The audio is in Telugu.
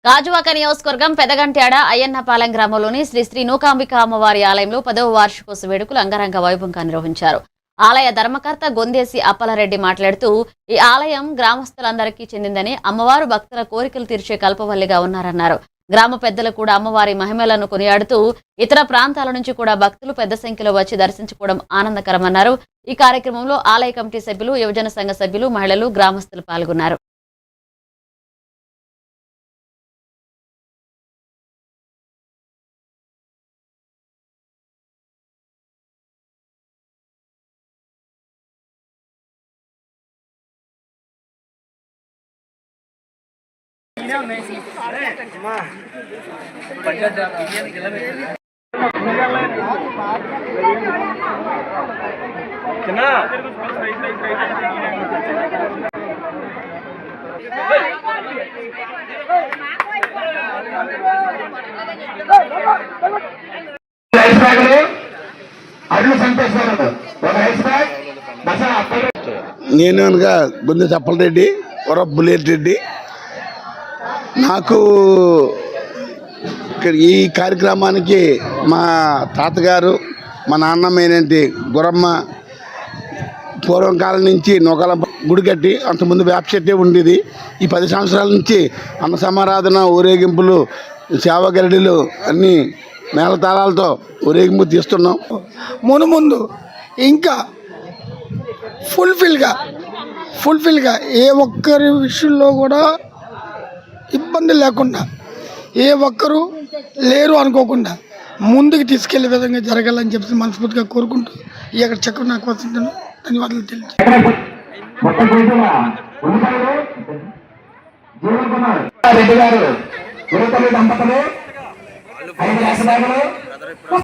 గాజువాక నియోజకవర్గం పెదగంట్యాడ అయ్యన్నపాలెం గ్రామంలోని శ్రీ శ్రీ నూకాంబిక అమ్మవారి ఆలయంలో 10వ వార్షికోత్సవ వేడుకలు అంగరంగ వైభవంగా నిర్వహించారు. ఆలయ ధర్మకర్త గొందేసి అప్పలరెడ్డి మాట్లాడుతూ ఈ ఆలయం గ్రామస్తులందరికీ చెందిందని, అమ్మవారు భక్తుల కోరికలు తీర్చే కల్పవల్లిగా ఉన్నారన్నారు. గ్రామ పెద్దలు కూడా అమ్మవారి మహిమలను కొనియాడుతూ ఇతర ప్రాంతాల నుంచి కూడా భక్తులు పెద్ద సంఖ్యలో వచ్చి దర్శించుకోవడం ఆనందకరమన్నారు. ఈ కార్యక్రమంలో ఆలయ కమిటీ సభ్యులు, యువజన సంఘ సభ్యులు, మహిళలు, గ్రామస్తులు పాల్గొన్నారు. నేను అనగా గొంతు అప్పలరెడ్డి, బుల్లెట్ రెడ్డి. నాకు ఈ కార్యక్రమానికి మా తాతగారు, మా నాన్నమ్మేనంటి గురమ్మ పూర్వం కాలం నుంచి నూకల గుడి కట్టి, అంతకుముందు వేప చెట్టే ఉండేది. ఈ 10 సంవత్సరాల నుంచి అన్న సమారాధన, ఊరేగింపులు, సేవగరడీలు అన్నీ మేళతాళాలతో ఊరేగింపు తీస్తున్నాం. ముందు ఇంకా ఫుల్ఫిల్గా ఏ ఒక్కరి విషయంలో కూడా ఇబ్బంది లేకుండా, ఏ ఒక్కరు లేరు అనుకోకుండా ముందుకు తీసుకెళ్లే విధంగా జరగాలని చెప్పి మనస్ఫూర్తిగా కోరుకుంటూ ఈ అక్కడ చక్రం నాకు వస్తుంటాను. ధన్యవాదాలు తెలియజేస్తాను.